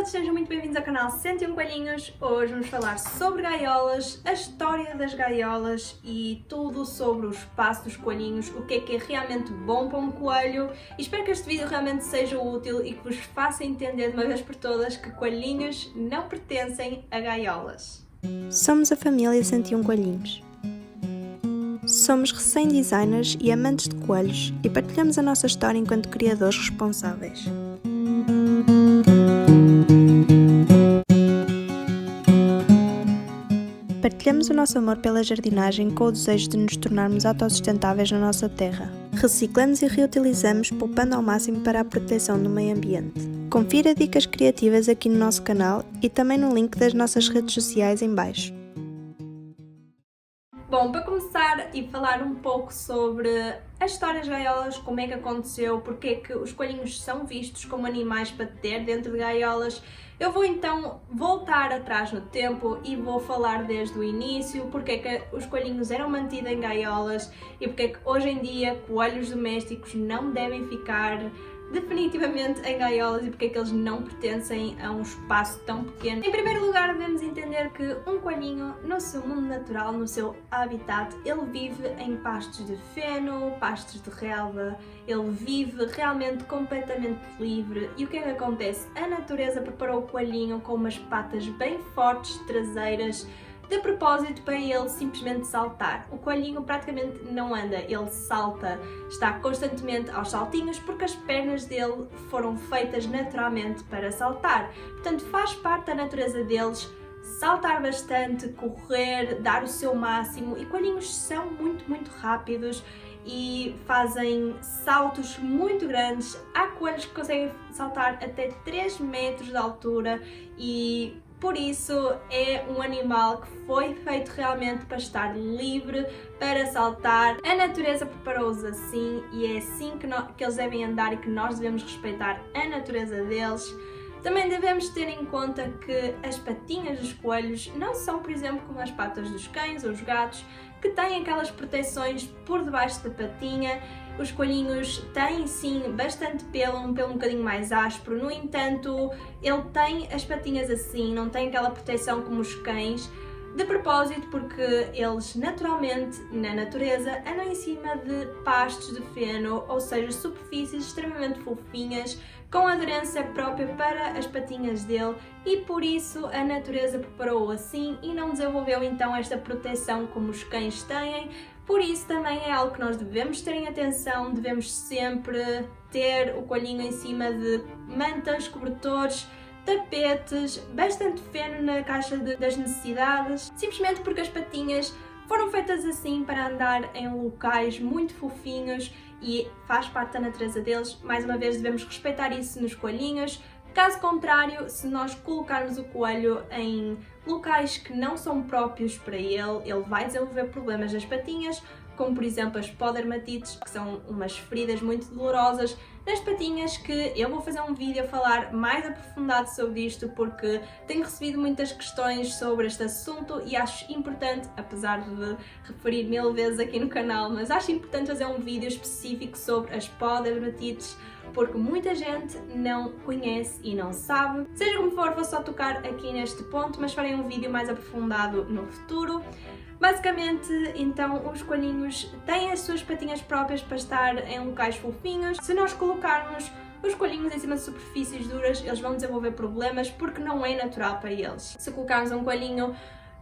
todos, sejam muito bem-vindos ao canal 101 Coelhinhos. Hoje vamos falar sobre gaiolas, a história das gaiolas e tudo sobre o espaço dos coelhinhos, o que é realmente bom para um coelho. E espero que este vídeo realmente seja útil e que vos faça entender de uma vez por todas que coelhinhos não pertencem a gaiolas. Somos a família 101 Coelhinhos. Somos recém-designers e amantes de coelhos e partilhamos a nossa história enquanto criadores responsáveis. Partilhamos o nosso amor pela jardinagem com o desejo de nos tornarmos autossustentáveis na nossa terra. Reciclamos e reutilizamos, poupando ao máximo para a proteção do meio ambiente. Confira dicas criativas aqui no nosso canal e também no link das nossas redes sociais em baixo. Bom, para começar e falar um pouco sobre a história das gaiolas, como é que aconteceu, porque é que os coelhinhos são vistos como animais para ter dentro de gaiolas, eu vou então voltar atrás no tempo e vou falar desde o início, porque é que os coelhinhos eram mantidos em gaiolas e porque é que hoje em dia coelhos domésticos não devem ficar definitivamente em gaiolas e porque é que eles não pertencem a um espaço tão pequeno. Em primeiro lugar, devemos entender que um coelhinho, no seu mundo natural, no seu habitat, ele vive em pastos de feno, pastos de relva, ele vive realmente completamente livre. E o que é que acontece? A natureza preparou o coelhinho com umas patas bem fortes traseiras, de propósito para ele simplesmente saltar. O coelhinho praticamente não anda, ele salta, está constantemente aos saltinhos porque as pernas dele foram feitas naturalmente para saltar. Portanto, faz parte da natureza deles saltar bastante, correr, dar o seu máximo, e coelhinhos são muito rápidos e fazem saltos muito grandes. Há coelhos que conseguem saltar até 3 metros de altura e por isso é um animal que foi feito realmente para estar livre, para saltar. A natureza preparou-os assim e é assim que eles devem andar e que nós devemos respeitar a natureza deles. Também devemos ter em conta que as patinhas dos coelhos não são, por exemplo, como as patas dos cães ou dos gatos, que têm aquelas proteções por debaixo da patinha. Os coelhinhos têm sim bastante pelo, um pelo um bocadinho mais áspero, no entanto, ele tem as patinhas assim, não tem aquela proteção como os cães, de propósito porque eles naturalmente, na natureza, andam em cima de pastos de feno, ou seja, superfícies extremamente fofinhas, com aderência própria para as patinhas dele, e por isso a natureza preparou-o assim e não desenvolveu então esta proteção como os cães têm. Por isso também é algo que nós devemos ter em atenção, devemos sempre ter o coelhinho em cima de mantas, cobertores, tapetes, bastante feno na caixa das necessidades, simplesmente porque as patinhas foram feitas assim para andar em locais muito fofinhos e faz parte da natureza deles. Mais uma vez devemos respeitar isso nos coelhinhos. Caso contrário, se nós colocarmos o coelho em locais que não são próprios para ele vai desenvolver problemas nas patinhas, como por exemplo as podermatites, que são umas feridas muito dolorosas nas patinhas, que eu vou fazer um vídeo a falar mais aprofundado sobre isto porque tenho recebido muitas questões sobre este assunto e acho importante, apesar de referir 1000 vezes aqui no canal, mas acho importante fazer um vídeo específico sobre as podermatites, porque muita gente não conhece e não sabe. Seja como for, vou só tocar aqui neste ponto, mas farei um vídeo mais aprofundado no futuro. Basicamente, então, os coelhinhos têm as suas patinhas próprias para estar em locais fofinhos. Se nós colocarmos os coelhinhos em cima de superfícies duras, eles vão desenvolver problemas porque não é natural para eles. Se colocarmos um coelhinho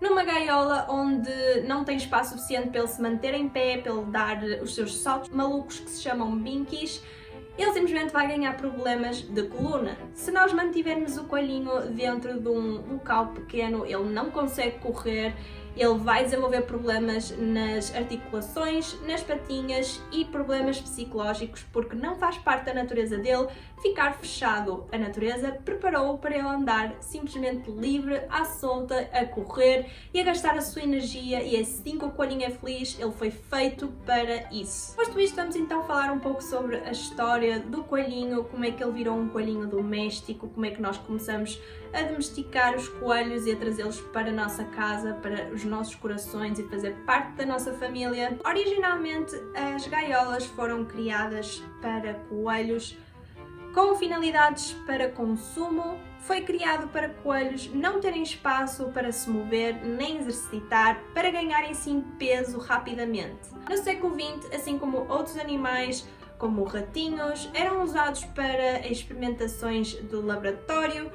numa gaiola onde não tem espaço suficiente para ele se manter em pé, para ele dar os seus saltos malucos que se chamam binkies, ele simplesmente vai ganhar problemas de coluna. Se nós mantivermos o coelhinho dentro de um local pequeno, ele não consegue correr, ele vai desenvolver problemas nas articulações, nas patinhas e problemas psicológicos porque não faz parte da natureza dele ficar fechado. A natureza preparou-o para ele andar simplesmente livre, à solta, a correr e a gastar a sua energia, e assim que o coelhinho é feliz, ele foi feito para isso. Posto isto, vamos então falar um pouco sobre a história do coelhinho, como é que ele virou um coelhinho doméstico, como é que nós começamos a domesticar os coelhos e a trazê-los para a nossa casa, para os nossos corações e fazer parte da nossa família. Originalmente, as gaiolas foram criadas para coelhos Com finalidades para consumo, foi criado para coelhos não terem espaço para se mover nem exercitar, para ganharem sim peso rapidamente. No século XX, assim como outros animais, como ratinhos, eram usados para experimentações de laboratório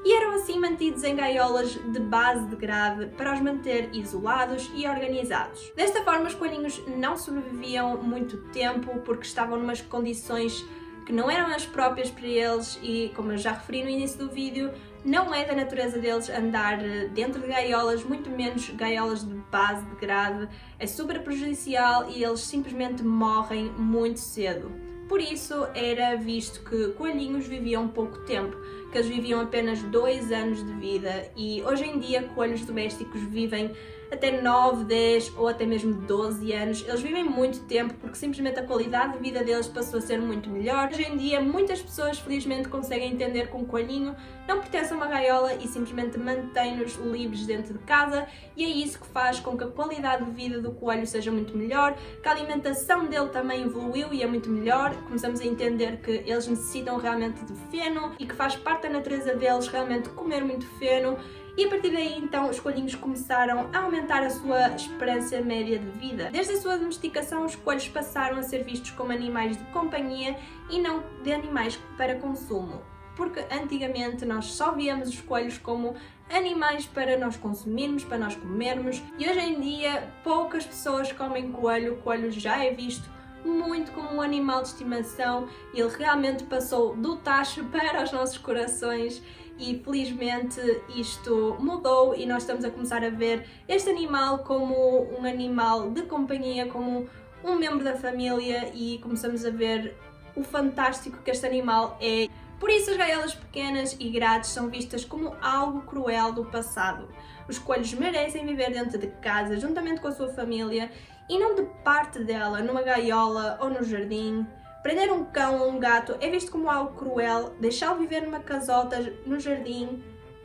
e eram assim mantidos em gaiolas de base de grade para os manter isolados e organizados. Desta forma, os coelhinhos não sobreviviam muito tempo porque estavam numas condições que não eram as próprias para eles e, como eu já referi no início do vídeo, não é da natureza deles andar dentro de gaiolas, muito menos gaiolas de base de grade. É super prejudicial e eles simplesmente morrem muito cedo. Por isso era visto que coelhinhos viviam pouco tempo, que eles viviam apenas 2 anos de vida, e hoje em dia coelhos domésticos vivem até 9, 10 ou até mesmo 12 anos. Eles vivem muito tempo porque simplesmente a qualidade de vida deles passou a ser muito melhor. Hoje em dia muitas pessoas felizmente conseguem entender que um coelhinho não pertence a uma gaiola e simplesmente mantém-nos livres dentro de casa, e é isso que faz com que a qualidade de vida do coelho seja muito melhor, que a alimentação dele também evoluiu e é muito melhor. Começamos a entender que eles necessitam realmente de feno e que faz parte da natureza deles realmente comer muito feno. E a partir daí, então, os coelhinhos começaram a aumentar a sua esperança média de vida. Desde a sua domesticação, os coelhos passaram a ser vistos como animais de companhia e não de animais para consumo. Porque antigamente nós só víamos os coelhos como animais para nós consumirmos, para nós comermos, e hoje em dia poucas pessoas comem coelho. O coelho já é visto muito como um animal de estimação e ele realmente passou do tacho para os nossos corações. E felizmente isto mudou e nós estamos a começar a ver este animal como um animal de companhia, como um membro da família, e começamos a ver o fantástico que este animal é. Por isso as gaiolas pequenas e grades são vistas como algo cruel do passado. Os coelhos merecem viver dentro de casa, juntamente com a sua família, e não de parte dela, numa gaiola ou no jardim. Prender um cão ou um gato é visto como algo cruel, deixá-lo viver numa casota no jardim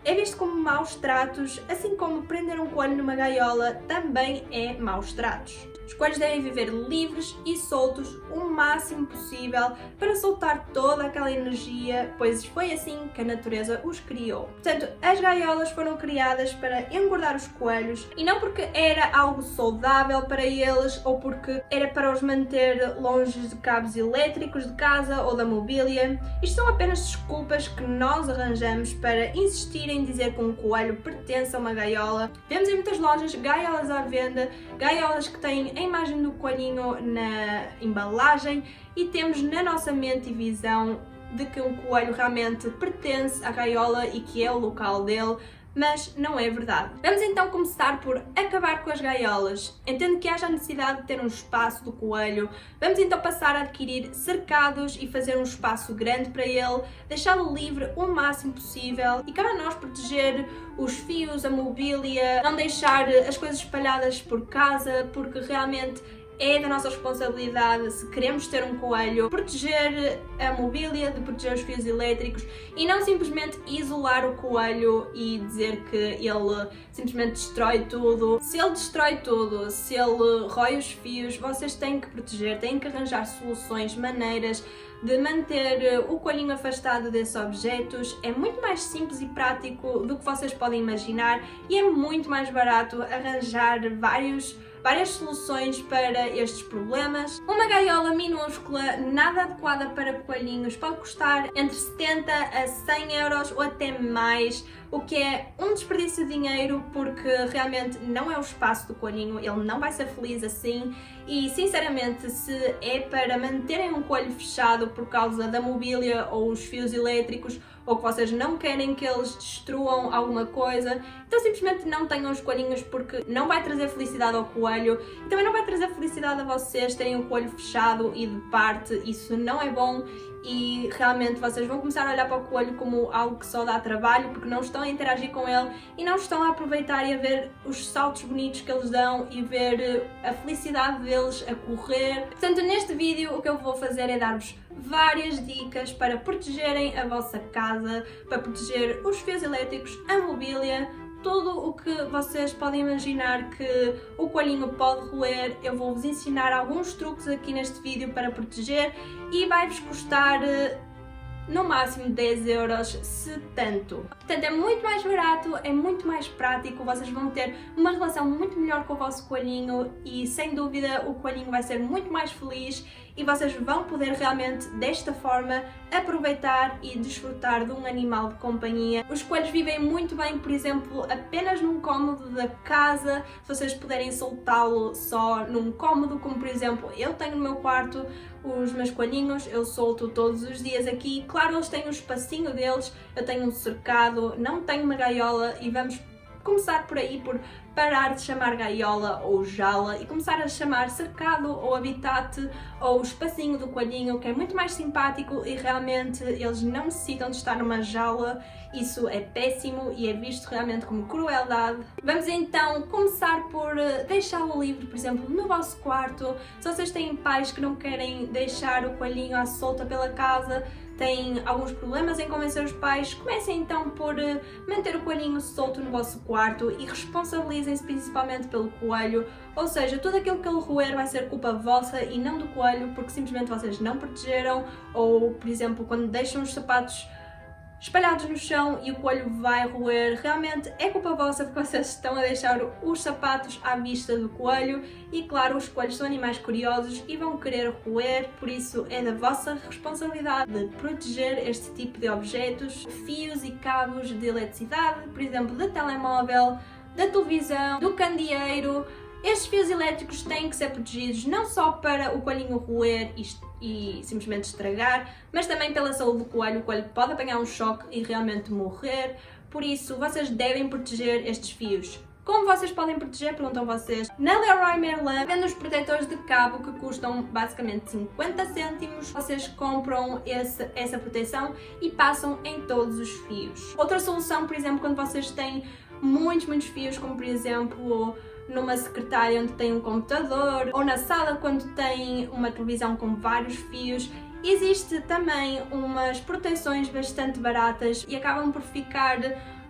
é visto como maus tratos, assim como prender um coelho numa gaiola também é maus tratos. Os coelhos devem viver livres e soltos o máximo possível para soltar toda aquela energia, pois foi assim que a natureza os criou. Portanto, as gaiolas foram criadas para engordar os coelhos e não porque era algo saudável para eles ou porque era para os manter longe de cabos elétricos de casa ou da mobília. Isto são apenas desculpas que nós arranjamos para insistir em dizer que um coelho pertence a uma gaiola. Vemos em muitas lojas gaiolas à venda, gaiolas que têm a imagem do coelhinho na embalagem, e temos na nossa mente e visão de que um coelho realmente pertence à gaiola e que é o local dele, mas não é verdade. Vamos então começar por acabar com as gaiolas. Entendo que haja a necessidade de ter um espaço do coelho. Vamos então passar a adquirir cercados e fazer um espaço grande para ele, deixá-lo livre o máximo possível, e cabe a nós proteger os fios, a mobília, não deixar as coisas espalhadas por casa, porque realmente é da nossa responsabilidade, se queremos ter um coelho, proteger a mobília, de proteger os fios elétricos e não simplesmente isolar o coelho e dizer que ele simplesmente destrói tudo. Se ele destrói tudo, se ele rói os fios, vocês têm que proteger, têm que arranjar soluções, maneiras de manter o coelhinho afastado desses objetos. É muito mais simples e prático do que vocês podem imaginar e é muito mais barato arranjar várias soluções para estes problemas. Uma gaiola minúscula, nada adequada para coelhinhos, pode custar entre 70 a 100 euros ou até mais, o que é um desperdício de dinheiro porque realmente não é o espaço do coelhinho, ele não vai ser feliz assim. E sinceramente, se é para manterem um coelho fechado por causa da mobília ou os fios elétricos, ou que vocês não querem que eles destruam alguma coisa, então simplesmente não tenham os coelhinhos, porque não vai trazer felicidade ao coelho e também não vai trazer felicidade a vocês terem o coelho fechado e de parte. Isso não é bom e realmente vocês vão começar a olhar para o coelho como algo que só dá trabalho, porque não estão a interagir com ele e não estão a aproveitar e a ver os saltos bonitos que eles dão e ver a felicidade deles a correr. Portanto, neste vídeo o que eu vou fazer é dar-vos várias dicas para protegerem a vossa casa, para proteger os fios elétricos, a mobília, tudo o que vocês podem imaginar que o coelhinho pode roer. Eu vou-vos ensinar alguns truques aqui neste vídeo para proteger e vai-vos custar no máximo 10 euros, se tanto. Portanto, é muito mais barato, é muito mais prático, vocês vão ter uma relação muito melhor com o vosso coelhinho e, sem dúvida, o coelhinho vai ser muito mais feliz e vocês vão poder realmente, desta forma, aproveitar e desfrutar de um animal de companhia. Os coelhos vivem muito bem, por exemplo, apenas num cômodo da casa, se vocês puderem soltá-lo só num cômodo, como por exemplo eu tenho no meu quarto os meus coelhinhos, eu solto todos os dias aqui. Claro, eles têm um espacinho deles, eu tenho um cercado, não tenho uma gaiola e vamos começar por aí, por parar de chamar gaiola ou jaula e começar a chamar cercado ou habitat ou espacinho do coelhinho, que é muito mais simpático e realmente eles não necessitam de estar numa jaula. Isso é péssimo e é visto realmente como crueldade. Vamos então começar por deixá-lo livre, por exemplo, no vosso quarto. Se vocês têm pais que não querem deixar o coelhinho à solta pela casa, têm alguns problemas em convencer os pais, comecem então por manter o coelhinho solto no vosso quarto e responsabilizem-se principalmente pelo coelho, ou seja, tudo aquilo que ele roer vai ser culpa vossa e não do coelho, porque simplesmente vocês não protegeram, ou por exemplo, quando deixam os sapatos espalhados no chão e o coelho vai roer, realmente é culpa vossa porque vocês estão a deixar os sapatos à vista do coelho e claro, os coelhos são animais curiosos e vão querer roer, por isso é da vossa responsabilidade de proteger este tipo de objetos, fios e cabos de eletricidade, por exemplo, da telemóvel, da televisão, do candeeiro. Estes fios elétricos têm que ser protegidos não só para o coelhinho roer e simplesmente estragar, mas também pela saúde do coelho. O coelho pode apanhar um choque e realmente morrer, por isso vocês devem proteger estes fios. Como vocês podem proteger? Perguntam vocês. Na Leroy Merlin vende os protetores de cabo que custam basicamente 50 cêntimos. Vocês compram essa proteção e passam em todos os fios. Outra solução, por exemplo, quando vocês têm muitos fios, como por exemplo numa secretária onde tem um computador, ou na sala quando tem uma televisão com vários fios, existe também umas proteções bastante baratas e acabam por ficar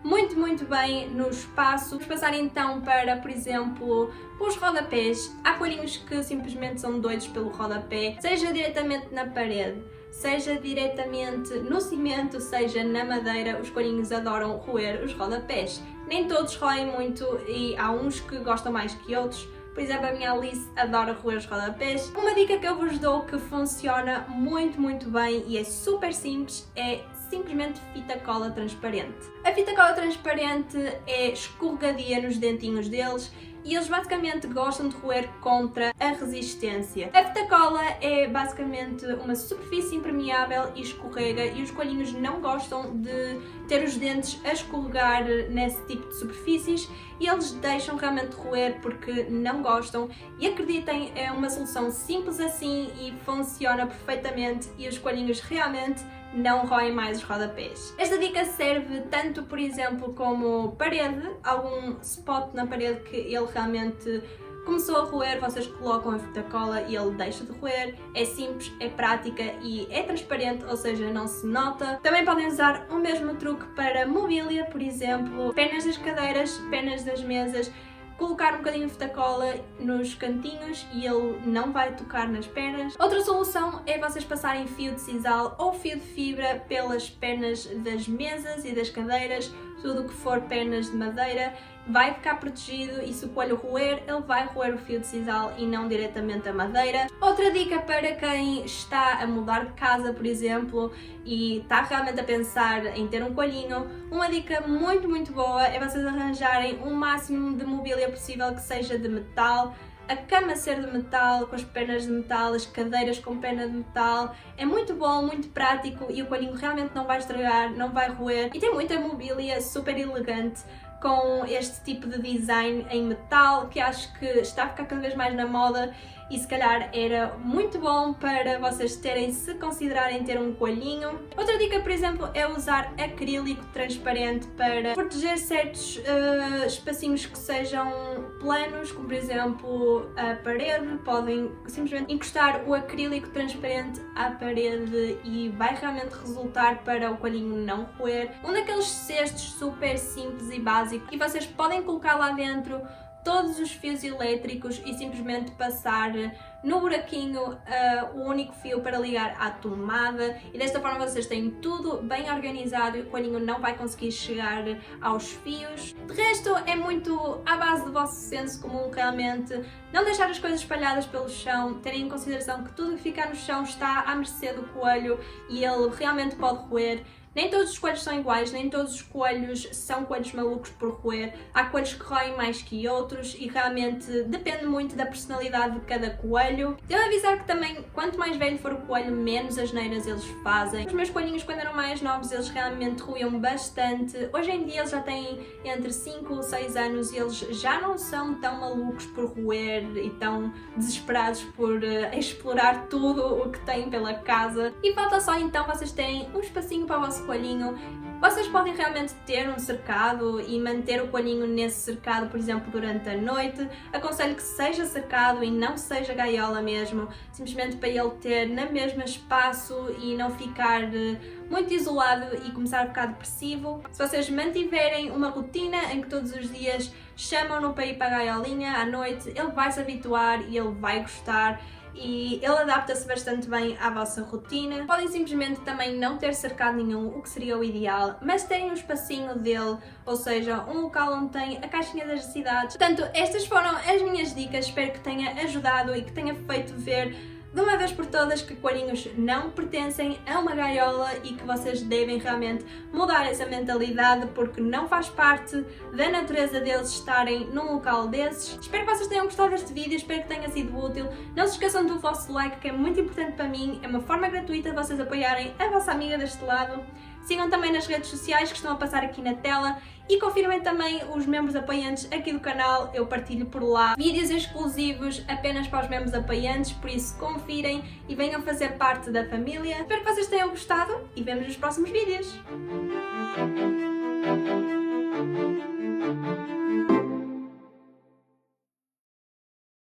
muito bem no espaço. Vamos passar então para, por exemplo, os rodapés. Há coelhinhos que simplesmente são doidos pelo rodapé, seja diretamente na parede, seja diretamente no cimento, seja na madeira, os coelhinhos adoram roer os rodapés. Nem todos roem muito e há uns que gostam mais que outros. Por exemplo, a minha Alice adora roer os rodapés. Uma dica que eu vos dou que funciona muito bem e é super simples é simplesmente fita cola transparente. A fita cola transparente é escorregadia nos dentinhos deles e eles basicamente gostam de roer contra a resistência. A fita cola é basicamente uma superfície impermeável e escorrega e os coelhinhos não gostam de ter os dentes a escorregar nesse tipo de superfícies e eles deixam realmente roer porque não gostam e acreditem, é uma solução simples assim e funciona perfeitamente e os coelhinhos realmente não roem mais os rodapés. Esta dica serve tanto, por exemplo, como parede, algum spot na parede que ele realmente começou a roer, vocês colocam a fita cola e ele deixa de roer. É simples, é prática e é transparente, ou seja, não se nota. Também podem usar o mesmo truque para mobília, por exemplo, penas das cadeiras, penas das mesas, colocar um bocadinho de fita cola nos cantinhos e ele não vai tocar nas penas. Outra solução é vocês passarem fio de sisal ou fio de fibra pelas penas das mesas e das cadeiras, tudo o que for penas de madeira vai ficar protegido e se o coelho roer, ele vai roer o fio de sisal e não diretamente a madeira. Outra dica para quem está a mudar de casa, por exemplo, e está realmente a pensar em ter um coelhinho, uma dica muito boa é vocês arranjarem o máximo de mobília possível que seja de metal. A cama ser de metal, com as penas de metal, as cadeiras com pena de metal, é muito bom, muito prático e o coelhinho realmente não vai estragar, não vai roer e tem muita mobília super elegante com este tipo de design em metal que acho que está a ficar cada vez mais na moda e se calhar era muito bom para vocês terem, se considerarem ter um coelhinho. Outra dica, por exemplo, é usar acrílico transparente para proteger certos espacinhos que sejam planos, como por exemplo a parede. Podem simplesmente encostar o acrílico transparente à parede e vai realmente resultar para o coelhinho não roer. Um daqueles cestos super simples e básicos e vocês podem colocar lá dentro todos os fios elétricos e simplesmente passar no buraquinho o único fio para ligar à tomada, e desta forma vocês têm tudo bem organizado e o coelhinho não vai conseguir chegar aos fios. De resto, é muito à base do vosso senso comum, realmente. Não deixar as coisas espalhadas pelo chão, terem em consideração que tudo que ficar no chão está à mercê do coelho e ele realmente pode roer. Nem todos os coelhos são iguais, nem todos os coelhos são coelhos malucos por roer. Há coelhos que roem mais que outros e realmente depende muito da personalidade de cada coelho. Devo avisar que também, quanto mais velho for o coelho, menos asneiras eles fazem. Os meus coelhinhos, quando eram mais novos, eles realmente roiam bastante. Hoje em dia eles já têm entre 5 ou 6 anos e eles já não são tão malucos por roer e tão desesperados por explorar tudo o que têm pela casa. E falta só então vocês terem um espacinho para o vosso coelhinho. Vocês podem realmente ter um cercado e manter o coelhinho nesse cercado, por exemplo, durante a noite. Aconselho que seja cercado e não seja gaiola mesmo, simplesmente para ele ter na mesma espaço e não ficar muito isolado e começar a ficar depressivo. Se vocês mantiverem uma rotina em que todos os dias chamam-no para ir para a gaiolinha à noite, ele vai se habituar e ele vai gostar. E ele adapta-se bastante bem à vossa rotina. Podem simplesmente também não ter cercado nenhum, o que seria o ideal, mas terem um espacinho dele, ou seja, um local onde tem a caixinha das necessidades. Portanto, estas foram as minhas dicas, espero que tenha ajudado e que tenha feito ver de uma vez por todas que coelhinhos não pertencem a uma gaiola e que vocês devem realmente mudar essa mentalidade porque não faz parte da natureza deles estarem num local desses. Espero que vocês tenham gostado deste vídeo, espero que tenha sido útil. Não se esqueçam do vosso like, que é muito importante para mim, é uma forma gratuita de vocês apoiarem a vossa amiga deste lado. Sigam também nas redes sociais que estão a passar aqui na tela e confirmem também os membros apoiantes aqui do canal, eu partilho por lá vídeos exclusivos apenas para os membros apoiantes, por isso confirem e venham fazer parte da família. Espero que vocês tenham gostado e vemos nos próximos vídeos.